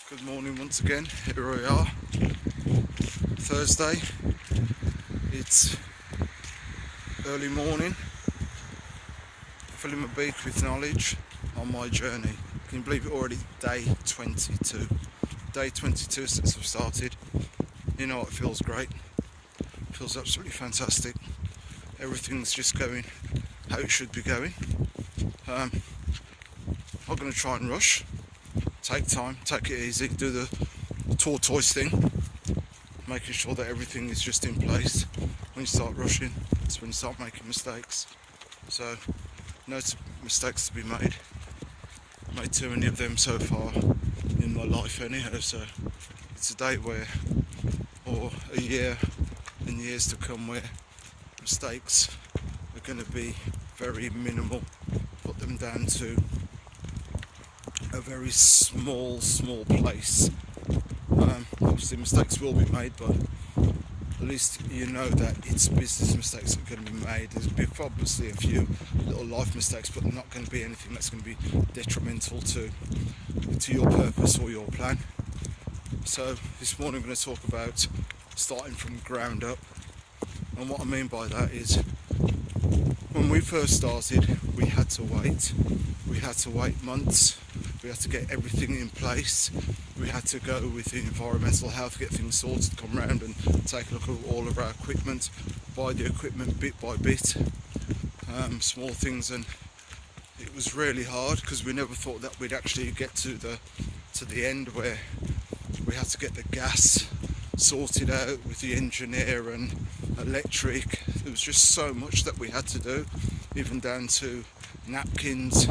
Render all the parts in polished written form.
Good morning once again. Here we are, Thursday. It's early morning, filling my beak with knowledge on my journey. Can you believe it, already day 22? Day 22 since I've started. You know, it feels great. It feels absolutely fantastic. Everything's just going how it should be going. I'm not going to try and rush. Take time, take it easy, do the tortoise thing, making sure that everything is just in place. When you start rushing, it's when you start making mistakes. So, no mistakes to be made. Made too many of them so far in my life anyhow, so it's a day where, or a year and years to come, where mistakes are going to be very minimal. Put them down to a very small place. Obviously mistakes will be made, but at least you know that it's business mistakes that are going to be made. There's obviously a few little life mistakes, but not going to be anything that's going to be detrimental to your purpose or your plan. So this morning I'm going to talk about starting from ground up, and what I mean by that is when we first started we had to wait months. We had to get everything in place. We had to go with the environmental health, get things sorted, come round and take a look at all of our equipment, buy the equipment bit by bit, small things, and it was really hard because we never thought that we'd actually get to the end where we had to get the gas sorted out with the engineer and electric. There was just so much that we had to do, even down to napkins.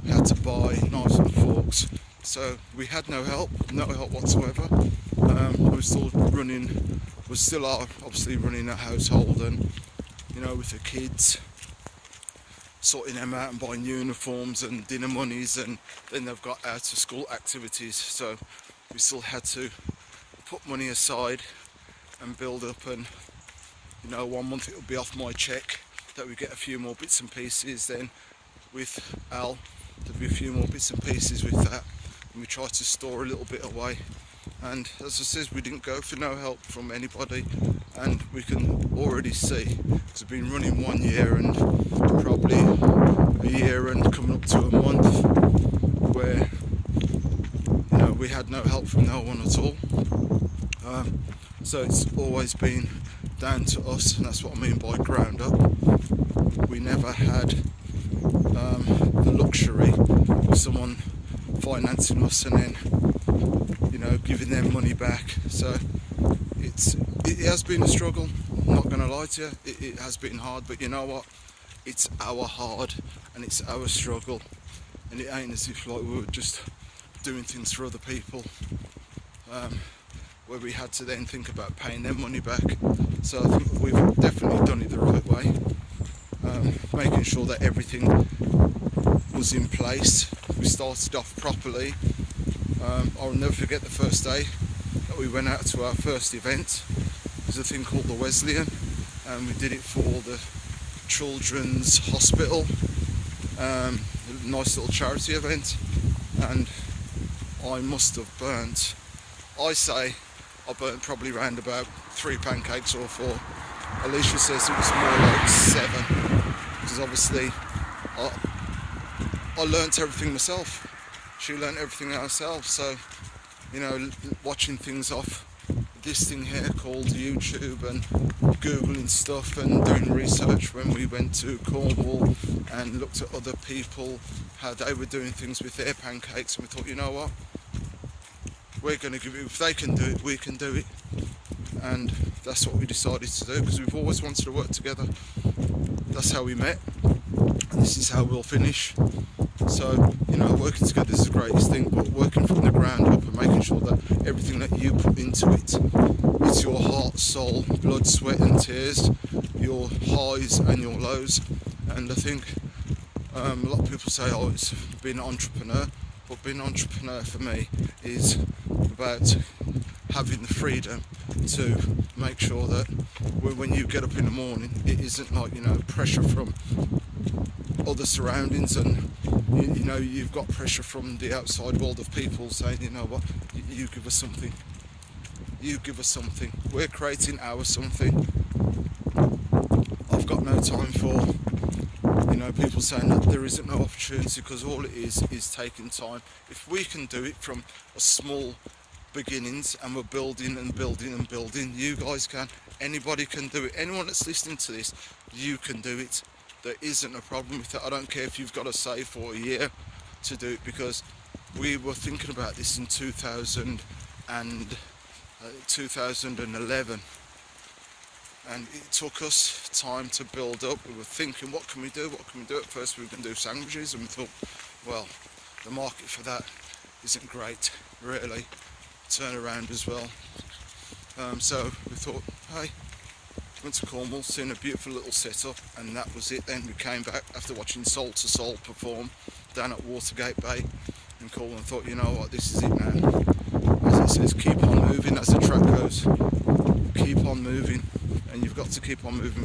We had to buy knives and forks, so we had no help whatsoever. We're still are obviously running a household, and you know, with the kids, sorting them out and buying uniforms and dinner monies, and then they've got out of school activities, so we still had to put money aside and build up. And you know, 1 month it would be off my check that we get a few more bits and pieces, then with Al there'd be a few more bits and pieces with that, and we tried to store a little bit away. And as I said, we didn't go for no help from anybody, and we can already see, because we've been running 1 year and probably a year and coming up to a month, where you know, we had no help from no one at all. So it's always been down to us, and that's what I mean by ground up. We never had the luxury of someone financing us and then, you know, giving them money back. So it has been a struggle, I'm not going to lie to you. It has been hard, but you know what, it's our hard and it's our struggle, and it ain't as if like we were just doing things for other people, where we had to then think about paying them money back. So I think we've definitely done it the right way, making sure that everything was in place. We started off properly. I'll never forget the first day that we went out to our first event. There's a thing called the Wesleyan, and we did it for the Children's Hospital, a nice little charity event, and I must have burnt, I burnt probably around about 3 pancakes or 4. Alicia says it was more like 7, because obviously I learnt everything myself. She learnt everything herself, so you know, watching things off this thing here called YouTube and googling stuff and doing research when we went to Cornwall and looked at other people, how they were doing things with their pancakes, and we thought, you know what, we're going to give it, if they can do it, we can do it. And that's what we decided to do, because we've always wanted to work together. That's how we met, and this is how we'll finish. So, you know, working together is the greatest thing, but working from the ground up and making sure that everything that you put into it, it's your heart, soul, blood, sweat and tears, your highs and your lows. And I think a lot of people say, oh, it's being an entrepreneur, but being an entrepreneur for me is about having the freedom to make sure that when you get up in the morning, it isn't like, you know, pressure from other surroundings, and you know you've got pressure from the outside world of people saying, you know what, you give us something, you give us something, we're creating our something. I've got no time for, you know, people saying that there isn't no opportunity, because all it is taking time. If we can do it from a small beginnings and we're building and building and building, you guys can. Anybody can do it. Anyone that's listening to this, you can do it. There isn't a problem with it. I don't care if you've got to save for a year to do it, because we were thinking about this in 2011, and it took us time to build up. We were thinking, what can we do? What can we do? At first we were going to do sandwiches, and we thought, well, the market for that isn't great, really. Turn around as well. So we thought, hey, went to Cornwall, seen a beautiful little setup, and that was it. Then we came back after watching Soul to Soul perform down at Watergate Bay in Cornwall, and thought, you know what, this is it now. As it says, keep on moving, as the track goes, keep on moving, and you've got to keep on moving.